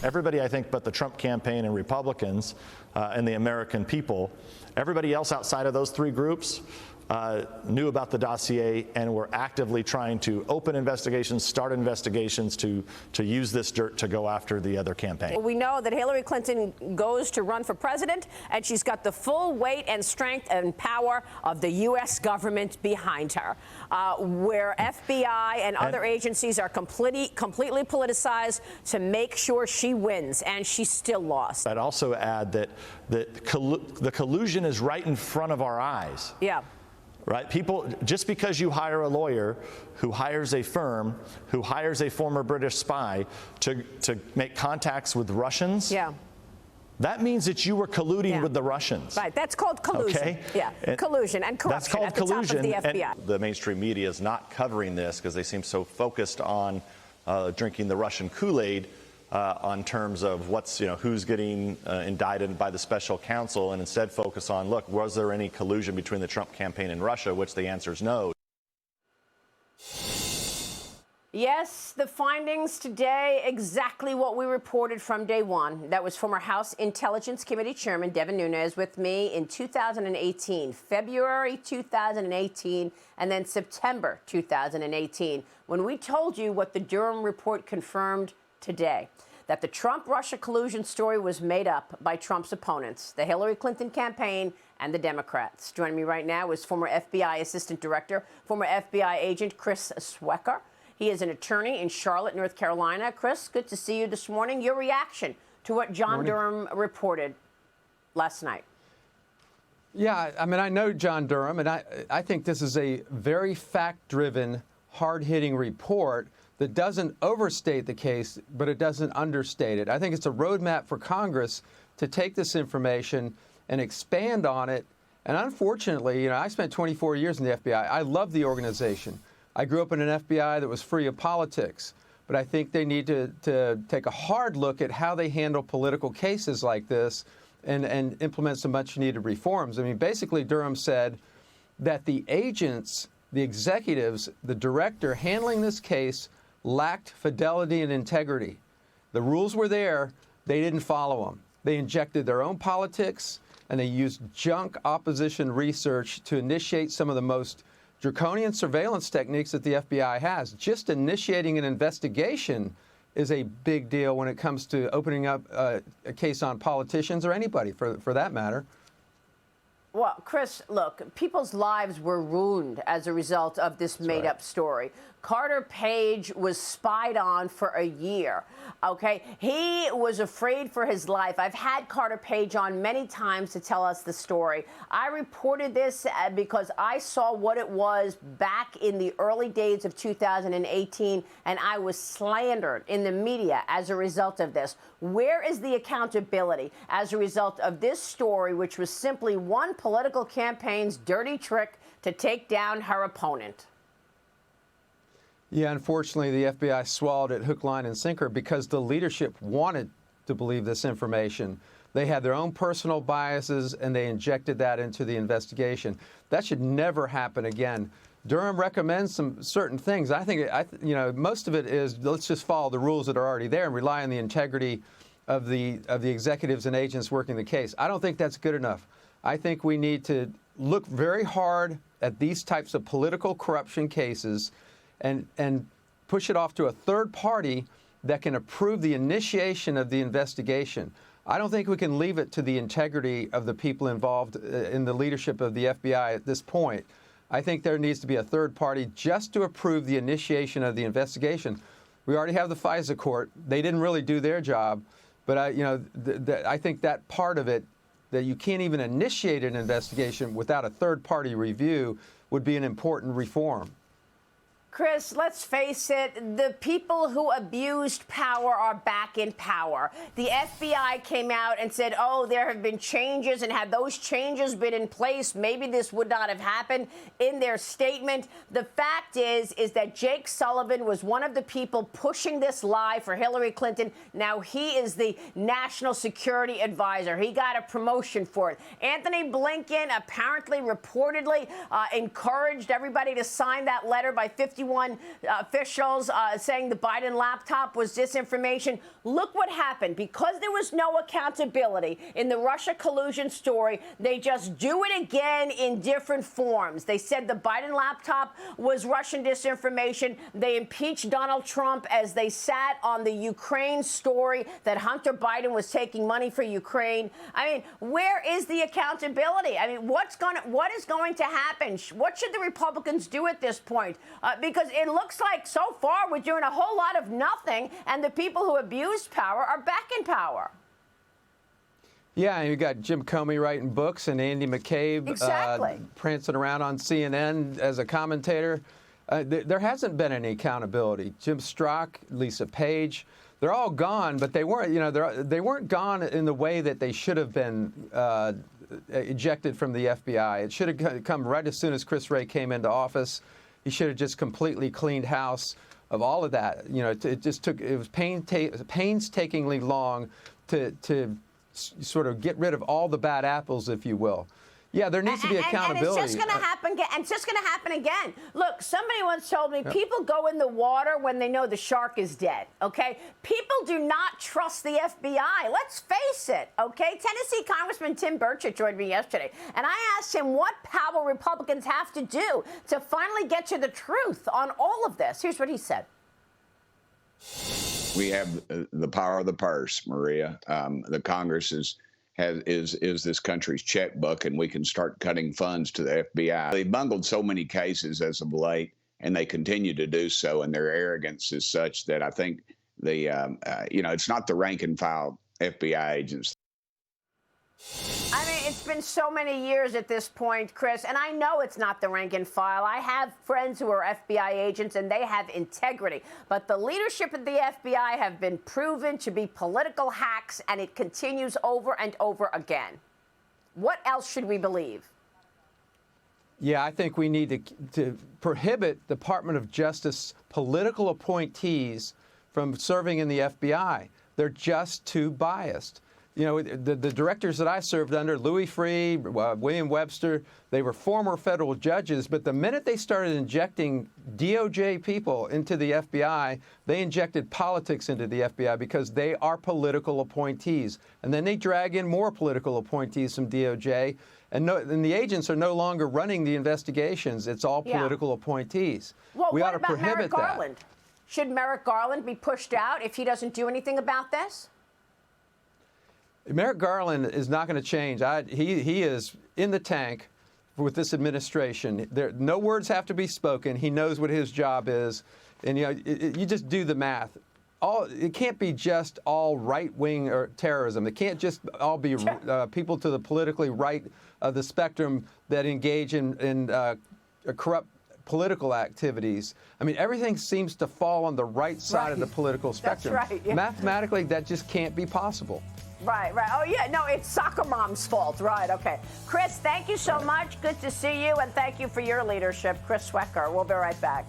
everybody, I think, but the Trump campaign and Republicans and the American people, everybody else outside of those three groups knew about the dossier and were actively trying to open investigations, start investigations to use this dirt to go after the other campaign. Well, we know that Hillary Clinton goes to run for president, and she's got the full weight and strength and power of the U.S. government behind her, where FBI and other agencies are completely politicized to make sure she wins, and she still lost. I'd also add that the collusion is right in front of our eyes. Yeah. Right? People, just because you hire a lawyer who hires a firm, who hires a former British spy to make contacts with Russians, that means that you were colluding with the Russians. Right. That's called collusion. Okay? Yeah. Collusion and corruption. That's called at the collusion. Top of the FBI. The mainstream media is not covering this because they seem so focused on drinking the Russian Kool-Aid on terms of what's, who's getting indicted by the special counsel, and instead focus on, look, was there any collusion between the Trump campaign and Russia, which the answer is no. Yes, the findings today, exactly what we reported from day one. That was former House Intelligence Committee Chairman Devin Nunes with me in 2018, February 2018, and then September 2018, when we told you what the Durham report confirmed today, that the Trump-Russia collusion story was made up by Trump's opponents, the Hillary Clinton campaign and the Democrats. Joining me right now is former FBI Assistant Director, former FBI agent Chris Swecker. He is an attorney in Charlotte, North Carolina. Chris, good to see you this morning. Your reaction to what John Durham reported last night? Yeah, I mean, I know John Durham, and I think this is a very fact-driven, hard-hitting report that doesn't overstate the case, but it doesn't understate it. I think it's a roadmap for Congress to take this information and expand on it. And unfortunately, I spent 24 years in the FBI. I love the organization. I grew up in an FBI that was free of politics. But I think they need to take a hard look at how they handle political cases like this and implement some much-needed reforms. I mean, basically, Durham said that the agents, the executives, the director handling this case lacked fidelity and integrity. The rules were there. They didn't follow them. They injected their own politics, and they used junk opposition research to initiate some of the most draconian surveillance techniques that the FBI has. Just initiating an investigation is a big deal when it comes to opening up a case on politicians or anybody, for that matter. Well, Chris, look, people's lives were ruined as a result of this made-up story. Carter Page was spied on for a year, okay? He was afraid for his life. I've had Carter Page on many times to tell us the story. I reported this because I saw what it was back in the early days of 2018, and I was slandered in the media as a result of this. Where is the accountability as a result of this story, which was simply one political campaign's dirty trick to take down her opponent? Yeah, unfortunately, the FBI swallowed it hook, line, and sinker because the leadership wanted to believe this information. They had their own personal biases, and they injected that into the investigation. That should never happen again. Durham recommends some certain things. I think, most of it is let's just follow the rules that are already there and rely on the integrity of the executives and agents working the case. I don't think that's good enough. I think we need to look very hard at these types of political corruption cases and push it off to a third party that can approve the initiation of the investigation. I don't think we can leave it to the integrity of the people involved in the leadership of the FBI at this point. I think there needs to be a third party just to approve the initiation of the investigation. We already have the FISA court. They didn't really do their job, but I think that part of it, that you can't even initiate an investigation without a third party review, would be an important reform. Chris, let's face it, the people who abused power are back in power. The FBI came out and said, oh, there have been changes, and had those changes been in place, maybe this would not have happened in their statement. The fact is that Jake Sullivan was one of the people pushing this lie for Hillary Clinton. Now he is the national security advisor. He got a promotion for it. Anthony Blinken apparently, reportedly, encouraged everybody to sign that letter by 51 51 officials saying the Biden laptop was disinformation. Look what happened. Because there was no accountability in the Russia collusion story, they just do it again in different forms. They said the Biden laptop was Russian disinformation. They impeached Donald Trump as they sat on the Ukraine story that Hunter Biden was taking money for Ukraine. I mean, where is the accountability? I mean, what is going to happen? What should the Republicans do at this point? Because it looks like so far we're doing a whole lot of nothing, and the people who abused power are back in power. Yeah, and you got Jim Comey writing books and Andy McCabe prancing around on CNN as a commentator. There hasn't been any accountability. Jim Strzok, Lisa Page, they're all gone, but they weren't. They weren't gone in the way that they should have been ejected from the FBI. It should have come right as soon as Chris Wray came into office. He should have just completely cleaned house of all of that. It was painstakingly long to sort of get rid of all the bad apples, if you will. Yeah, there needs to be accountability. And it's just going to happen again. And it's just going to happen again. Look, somebody once told me people go in the water when they know the shark is dead, okay? People do not trust the FBI. Let's face it, okay? Tennessee Congressman Tim Burchett joined me yesterday, and I asked him what power Republicans have to do to finally get to the truth on all of this. Here's what he said. We have the power of the purse, Maria. The Congress is this country's checkbook, and we can start cutting funds to the FBI. They've bungled so many cases as of late, and they continue to do so, and their arrogance is such that I think it's not the rank and file FBI agents. I mean, it's been so many years at this point, Chris, and I know it's not the rank and file. I have friends who are FBI agents, and they have integrity. But the leadership of the FBI have been proven to be political hacks, and it continues over and over again. What else should we believe? Yeah, I think we need to prohibit Department of Justice political appointees from serving in the FBI. They're just too biased. The directors that I served under, Louis Freeh, William Webster, they were former federal judges, but the minute they started injecting DOJ people into the FBI, they injected politics into the FBI because they are political appointees. And then they drag in more political appointees from DOJ, and the agents are no longer running the investigations. It's all political appointees. Well, we ought to what about prohibit Merrick Garland? Should Merrick Garland be pushed out if he doesn't do anything about this? Merrick Garland is not going to change. He is in the tank with this administration. No words have to be spoken. He knows what his job is. And, you just do the math. It can't be just all right-wing or terrorism. It can't just all be people to the politically right of the spectrum that engage in corrupt political activities. I mean, everything seems to fall on the right side of the political spectrum. That's right. Yeah. Mathematically, that just can't be possible. Right. Oh, yeah. No, it's soccer mom's fault. Right. Okay. Chris, thank you so much. Good to see you. And thank you for your leadership. Chris Swecker. We'll be right back.